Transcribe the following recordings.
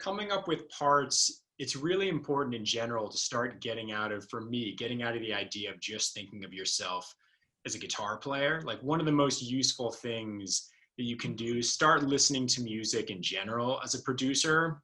coming up with parts, it's really important in general to start getting out of, for me, getting out of the idea of just thinking of yourself as a guitar player. Like one of the most useful things that you can do is start listening to music in general as a producer,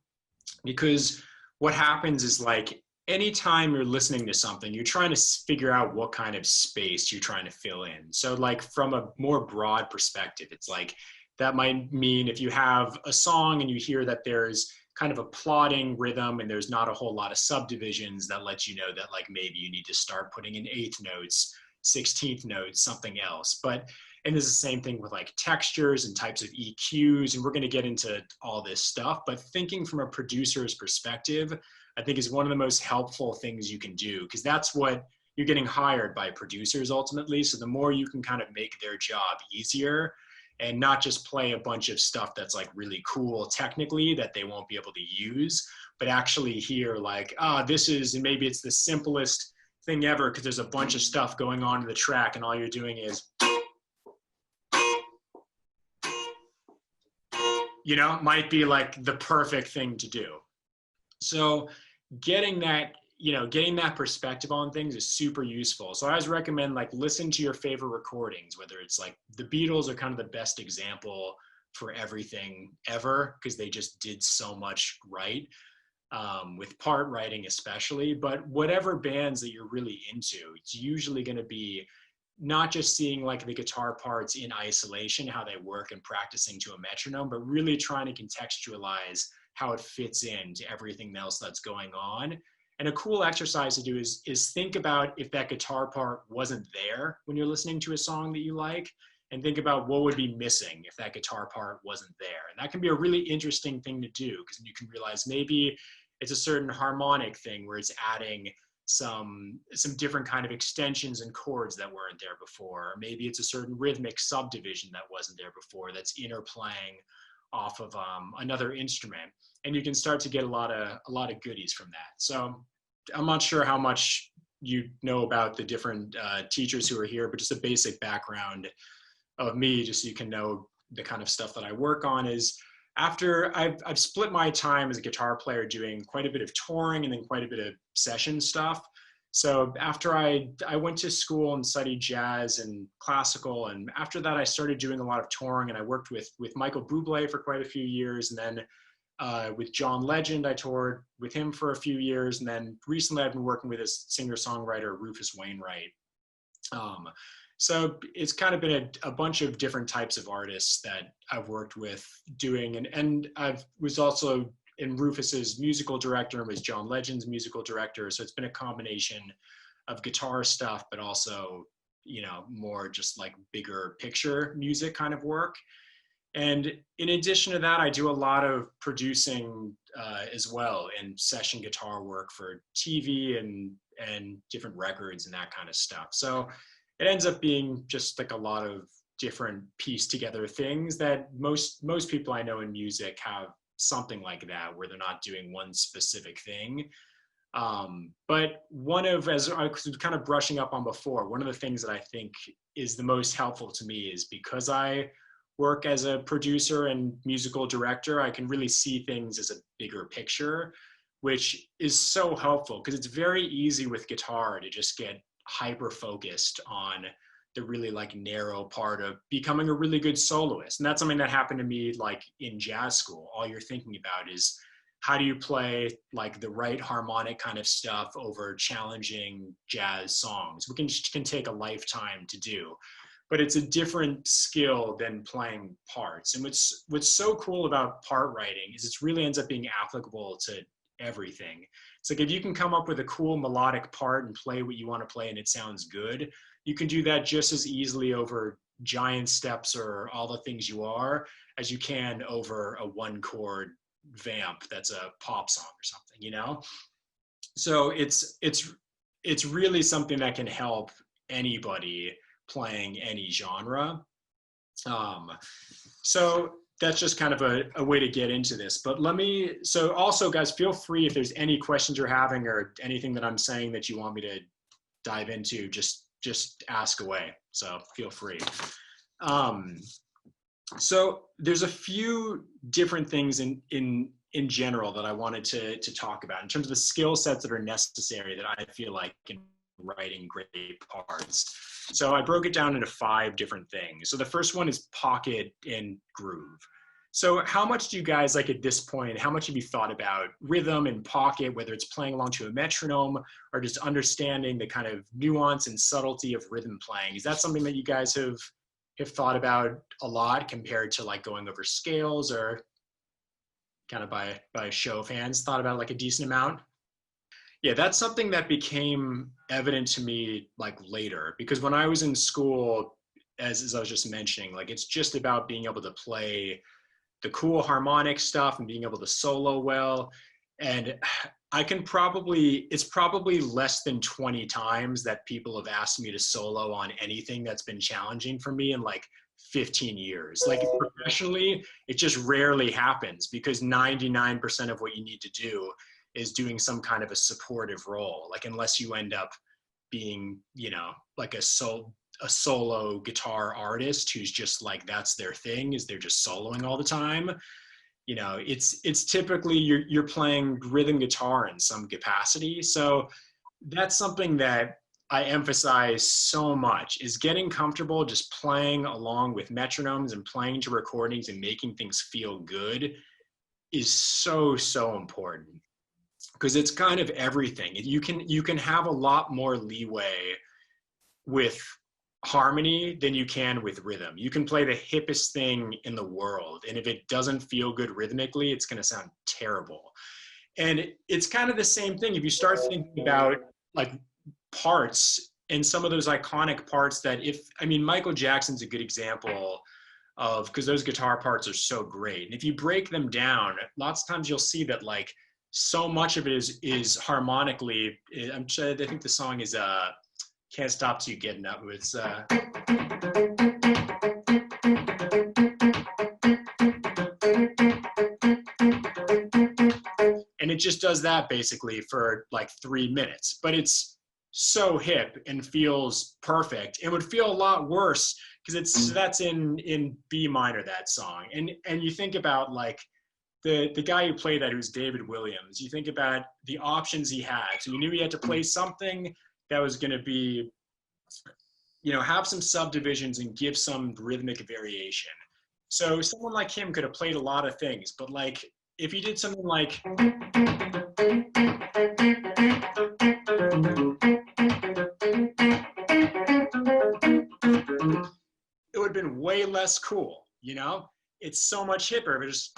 because what happens is like anytime you're listening to something, you're trying to figure out what kind of space you're trying to fill in. So like from a more broad perspective, it's like that might mean if you have a song and you hear that there's kind of a plodding rhythm and there's not a whole lot of subdivisions, that lets you know that like maybe you need to start putting in eighth notes, 16th notes, something else. But and there's the same thing with like textures and types of EQs, and we're going to get into all this stuff. But thinking from a producer's perspective, I think is one of the most helpful things you can do, because that's what you're getting hired by producers ultimately. So the more you can kind of make their job easier and not just play a bunch of stuff that's like really cool technically that they won't be able to use, but actually hear like, this is, and maybe it's the simplest thing ever because there's a bunch of stuff going on in the track and all you're doing is, you know, might be like the perfect thing to do. So getting that, you know, getting that perspective on things is super useful. So I always recommend like listen to your favorite recordings, whether it's like the Beatles are kind of the best example for everything ever because they just did so much right, with part writing especially. But whatever bands that you're really into, it's usually going to be not just seeing like the guitar parts in isolation, how they work and practicing to a metronome, but really trying to contextualize how it fits into everything else that's going on. And a cool exercise to do is think about if that guitar part wasn't there when you're listening to a song that you like, and think about what would be missing if that guitar part wasn't there. And that can be a really interesting thing to do, because you can realize maybe it's a certain harmonic thing where it's adding some different kind of extensions and chords that weren't there before. Or maybe it's a certain rhythmic subdivision that wasn't there before that's interplaying off of another instrument, and you can start to get a lot of goodies from that. So I'm not sure how much you know about the different teachers who are here, but just a basic background of me, just so you can know the kind of stuff that I work on is, after I've split my time as a guitar player doing quite a bit of touring and then quite a bit of session stuff. So after I went to school and studied jazz and classical, and after that I started doing a lot of touring, and I worked with Michael Bublé for quite a few years, and then with John Legend I toured with him for a few years, and then recently I've been working with a singer-songwriter, Rufus Wainwright. So it's kind of been a bunch of different types of artists that I've worked with doing, and I was also in Rufus's musical director and was John Legend's musical director. So it's been a combination of guitar stuff, but also, you know, more just like bigger picture music kind of work. And in addition to that, I do a lot of producing as well, and session guitar work for TV and different records and that kind of stuff. So it ends up being just like a lot of different pieced together things that most people I know in music have something like that, where they're not doing one specific thing. But one of, as I was kind of brushing up on before, one of the things that I think is the most helpful to me is because I work as a producer and musical director, I can really see things as a bigger picture, which is so helpful, because it's very easy with guitar to just get hyper focused on the really like narrow part of becoming a really good soloist. And that's something that happened to me like in jazz school. All you're thinking about is how do you play like the right harmonic kind of stuff over challenging jazz songs, which can take a lifetime to do. But it's a different skill than playing parts. And what's so cool about part writing is it really ends up being applicable to everything. It's like if you can come up with a cool melodic part and play what you want to play and it sounds good, you can do that just as easily over giant steps or all the things you are as you can over a one chord vamp that's a pop song or something, you know? So it's really something that can help anybody playing any genre. So that's just kind of a way to get into this. But so also guys, feel free if there's any questions you're having or anything that I'm saying that you want me to dive into, just ask away. So feel free. So there's a few different things in in general that I wanted to talk about in terms of the skill sets that are necessary that I feel like in writing great parts. So I broke it down into 5 different things. So the first one is pocket and groove. So how much do you guys, like at this point, how much have you thought about rhythm and pocket, whether it's playing along to a metronome or just understanding the kind of nuance and subtlety of rhythm playing? Is that something that you guys have thought about a lot compared to like going over scales, or kind of by show of hands thought about like a decent amount? Yeah, that's something that became evident to me like later, because when I was in school, as I was just mentioning, like it's just about being able to play the cool harmonic stuff and being able to solo well. And it's probably less than 20 times that people have asked me to solo on anything that's been challenging for me in like 15 years. Like professionally, it just rarely happens because 99% of what you need to do is doing some kind of a supportive role. Like unless you end up being, you know, like a solo guitar artist who's just like, that's their thing, is they're just soloing all the time. You know, it's typically you're playing rhythm guitar in some capacity. So that's something that I emphasize so much, is getting comfortable just playing along with metronomes and playing to recordings and making things feel good is so important, because it's kind of everything. You can have a lot more leeway with harmony than you can with rhythm. You can play the hippest thing in the world, and if it doesn't feel good rhythmically, it's going to sound terrible. And it's kind of the same thing if you start thinking about like parts and some of those iconic parts that, Michael Jackson's a good example of, because those guitar parts are so great. And if you break them down, lots of times you'll see that like so much of it is harmonically. I think the song is Can't Stop Till You Get Enough. It's and it just does that basically for like 3 minutes, but it's so hip and feels perfect. It would feel a lot worse because that's in B minor, that song. And you think about like the guy who played that, who's David Williams, you think about the options he had. So you knew he had to play something that was going to be, you know, have some subdivisions and give some rhythmic variation. So someone like him could have played a lot of things, but like if he did something like it would have been way less cool, you know? It's so much hipper, but just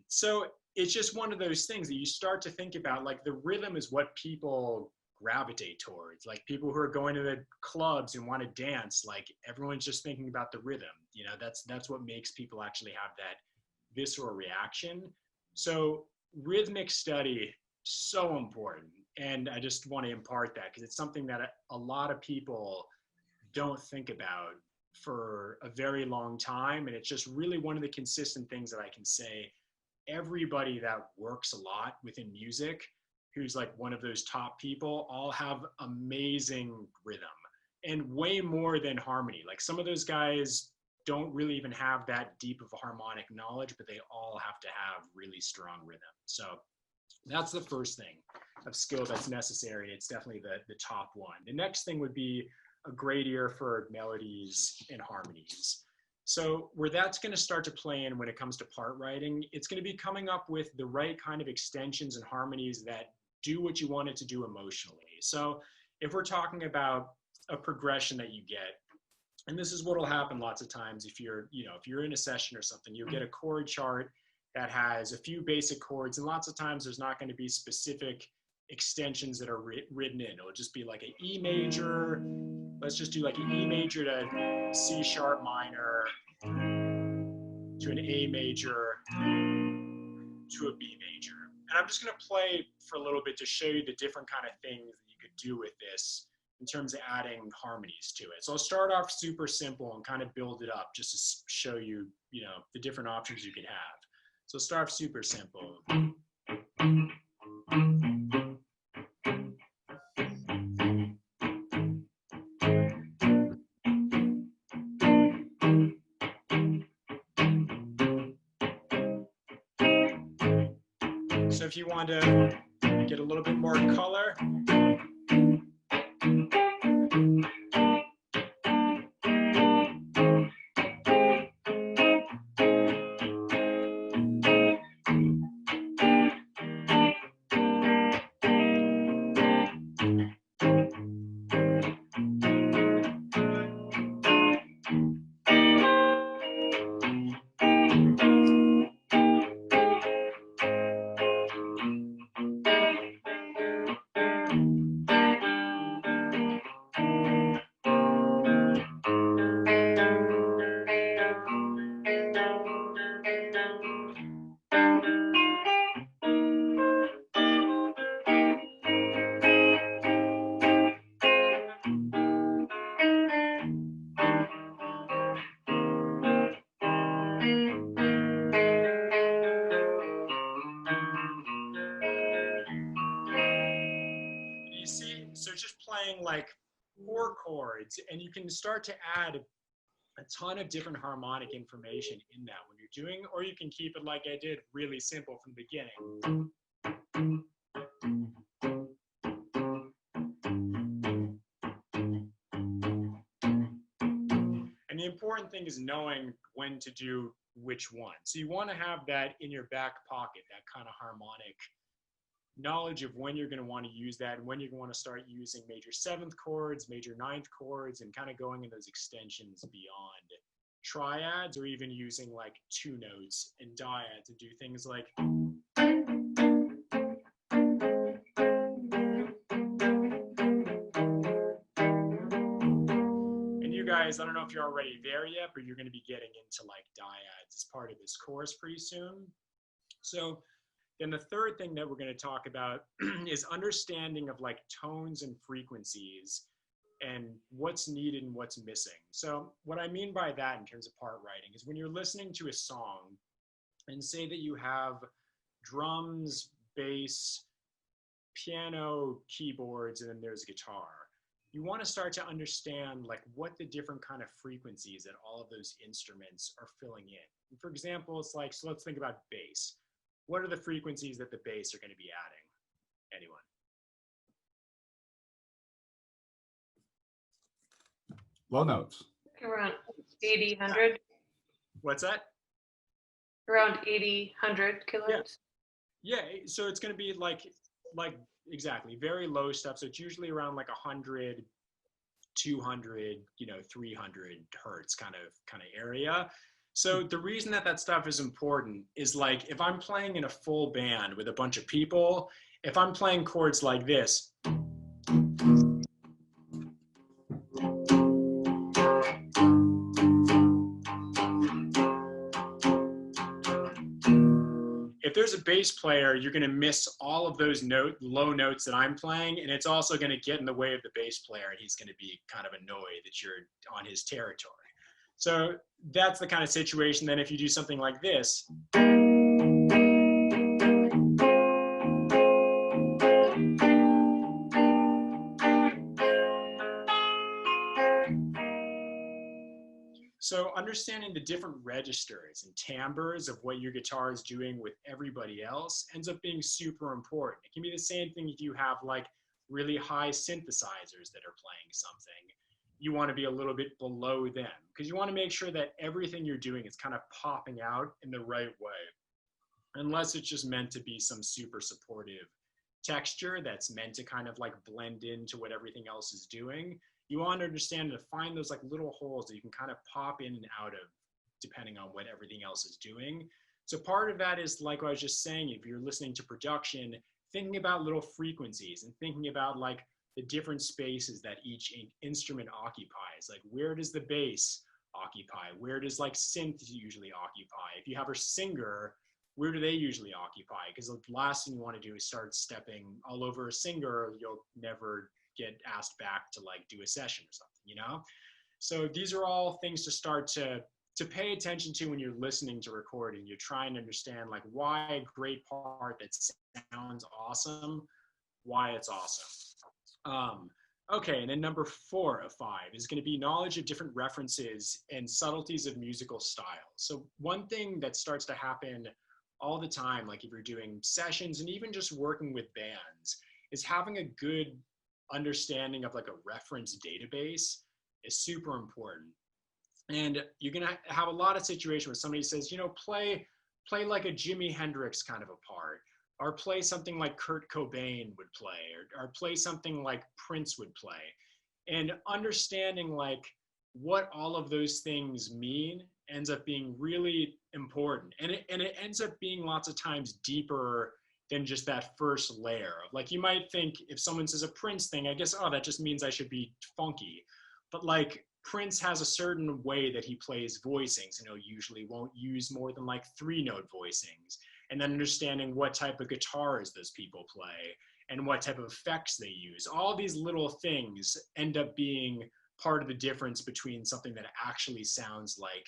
so it's just one of those things that you start to think about, like the rhythm is what people gravitate towards. Like people who are going to the clubs and want to dance, like everyone's just thinking about the rhythm. You know, that's what makes people actually have that visceral reaction. So rhythmic study, so important. And I just want to impart that because it's something that a lot of people don't think about for a very long time. And it's just really one of the consistent things that I can say. Everybody that works a lot within music, who's like one of those top people, all have amazing rhythm and way more than harmony. Like some of those guys don't really even have that deep of a harmonic knowledge, but they all have to have really strong rhythm. So that's the first thing of skill that's necessary. It's definitely the top one. The next thing would be a great ear for melodies and harmonies. So where that's going to start to play in when it comes to part writing, it's going to be coming up with the right kind of extensions and harmonies that do what you want it to do emotionally. So if we're talking about a progression that you get, and this is what will happen lots of times if you're in a session or something, you'll get a chord chart that has a few basic chords, and lots of times there's not going to be specific extensions that are written in. It'll just be like an E major. Let's just do like an E major to C sharp minor to an A major to a B major. And I'm just going to play for a little bit to show you the different kind of things that you could do with this in terms of adding harmonies to it. So I'll start off super simple and kind of build it up just to show you, the different options you could have. So start off super simple. So if you want to get a little bit more color. Like 4 chords, and you can start to add a ton of different harmonic information in that when you're doing, or you can keep it like I did, really simple from the beginning. And the important thing is knowing when to do which one. So you want to have that in your back pocket, that kind of harmonic knowledge of when you're going to want to use that and when you're going to want to start using major 7th chords, major 9th chords, and kind of going in those extensions beyond triads, or even using like 2 notes and dyads to do things like. And you guys, I don't know if you're already there yet, but you're going to be getting into like dyads as part of this course pretty soon. So then the third thing that we're going to talk about is understanding of like tones and frequencies and what's needed and what's missing. So what I mean by that in terms of part writing is when you're listening to a song and say that you have drums, bass, piano, keyboards, and then there's guitar, you want to start to understand like what the different kind of frequencies that all of those instruments are filling in. And for example, it's like, so let's think about bass. What are the frequencies that the bass are going to be adding? Anyone? Low notes. Around 80, 100. What's that? Around 80, 100 kilohertz. Yeah, so it's going to be like exactly, very low stuff. So it's usually around like 100, 200, 300 hertz kind of area. So the reason that stuff is important is like if I'm playing in a full band with a bunch of people, if I'm playing chords like this, if there's a bass player, you're going to miss all of those low notes that I'm playing, and it's also going to get in the way of the bass player, and he's going to be kind of annoyed that you're on his territory. So that's the kind of situation then if you do something like this. So understanding the different registers and timbres of what your guitar is doing with everybody else ends up being super important. It can be the same thing if you have like really high synthesizers that are playing something. You want to be a little bit below them because you want to make sure that everything you're doing is kind of popping out in the right way, unless it's just meant to be some super supportive texture that's meant to kind of like blend into what everything else is doing. You want to understand to find those like little holes that you can kind of pop in and out of depending on what everything else is doing. So part of that is like what I was just saying, if you're listening to production, thinking about little frequencies and thinking about like the different spaces that each instrument occupies. Like where does the bass occupy? Where does like synth usually occupy? If you have a singer, where do they usually occupy? Because the last thing you want to do is start stepping all over a singer. You'll never get asked back to like do a session or something, So these are all things to start to pay attention to when you're listening to recording. You're trying to understand like why a great part that sounds awesome, why it's awesome. Okay, and then number 4 of 5 is going to be knowledge of different references and subtleties of musical style. So one thing that starts to happen all the time, like if you're doing sessions and even just working with bands, is having a good understanding of like a reference database is super important. And you're gonna have a lot of situations where somebody says, you know, play like a Jimi Hendrix kind of a part, or play something like Kurt Cobain would play, or play something like Prince would play. And understanding like what all of those things mean ends up being really important. And it ends up being lots of times deeper than just that first layer of like, you might think if someone says a Prince thing, I guess, oh, that just means I should be funky. But like Prince has a certain way that he plays voicings, you know, usually won't use more than like 3-note voicings. And then understanding what type of guitars those people play and what type of effects they use. All these little things end up being part of the difference between something that actually sounds like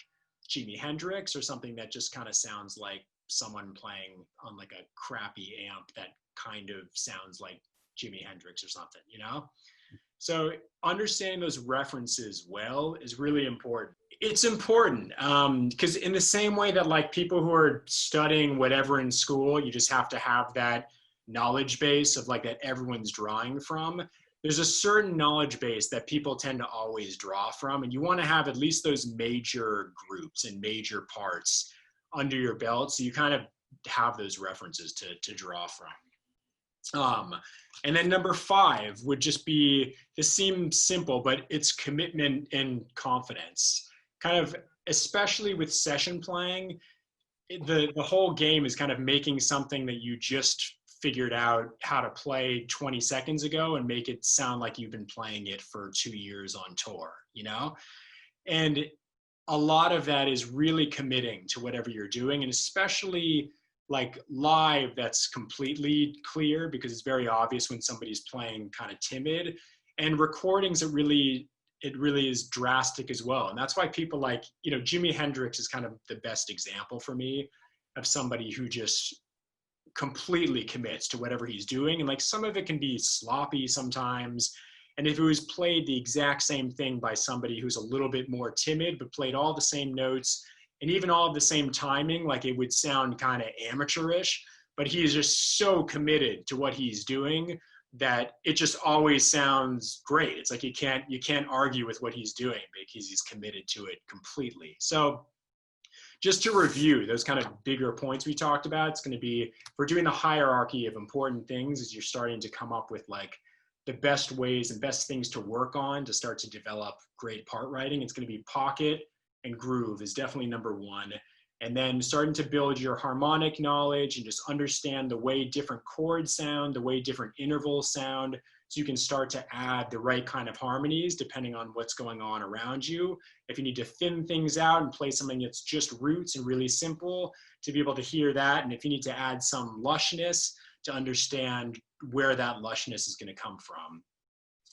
Jimi Hendrix or something that just kind of sounds like someone playing on like a crappy amp that kind of sounds like Jimi Hendrix or something, you know? So understanding those references well is really important. It's important because in the same way that like people who are studying whatever in school, you just have to have that knowledge base of like that everyone's drawing from. There's a certain knowledge base that people tend to always draw from, and you want to have at least those major groups and major parts under your belt, so you kind of have those references to draw from. And then number 5 would just be, this seems simple, but it's commitment and confidence. Kind of, especially with session playing, the whole game is kind of making something that you just figured out how to play 20 seconds ago and make it sound like you've been playing it for 2 years on tour, you know? And a lot of that is really committing to whatever you're doing, and especially like live, that's completely clear because it's very obvious when somebody's playing kind of timid. And recordings, it really is drastic as well. And that's why people like, you know, Jimi Hendrix is kind of the best example for me of somebody who just completely commits to whatever he's doing. And like some of it can be sloppy sometimes. And if it was played the exact same thing by somebody who's a little bit more timid, but played all the same notes and even all of the same timing, like it would sound kind of amateurish, but he is just so committed to what he's doing that it just always sounds great. It's like you can't argue with what he's doing because he's committed to it completely. So just to review those kind of bigger points we talked about, it's going to be, if we're doing the hierarchy of important things as you're starting to come up with like the best ways and best things to work on to start to develop great part writing, it's going to be pocket and groove is definitely number 1. And then starting to build your harmonic knowledge and just understand the way different chords sound, the way different intervals sound, so you can start to add the right kind of harmonies depending on what's going on around you. If you need to thin things out and play something that's just roots and really simple, to be able to hear that. And if you need to add some lushness, to understand where that lushness is going to come from.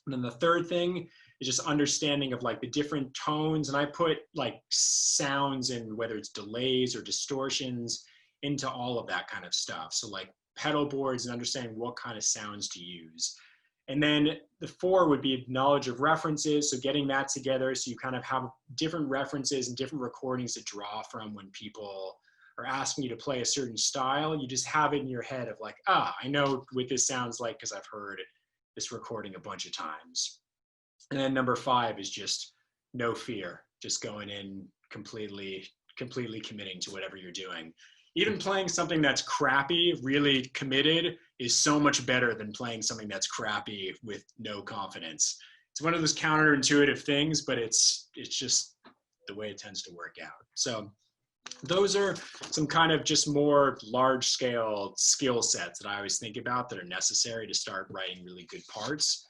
And then the third thing is just understanding of like the different tones. And I put like sounds and whether it's delays or distortions into all of that kind of stuff. So like pedal boards and understanding what kind of sounds to use. And then the 4 would be knowledge of references. So getting that together so you kind of have different references and different recordings to draw from when people are asking you to play a certain style. You just have it in your head of like, I know what this sounds like because I've heard this recording a bunch of times. And then number 5 is just no fear, just going in completely committing to whatever you're doing. Even playing something that's crappy, really committed, is so much better than playing something that's crappy with no confidence. It's one of those counterintuitive things, but it's just the way it tends to work out. So those are some kind of just more large scale skill sets that I always think about that are necessary to start writing really good parts.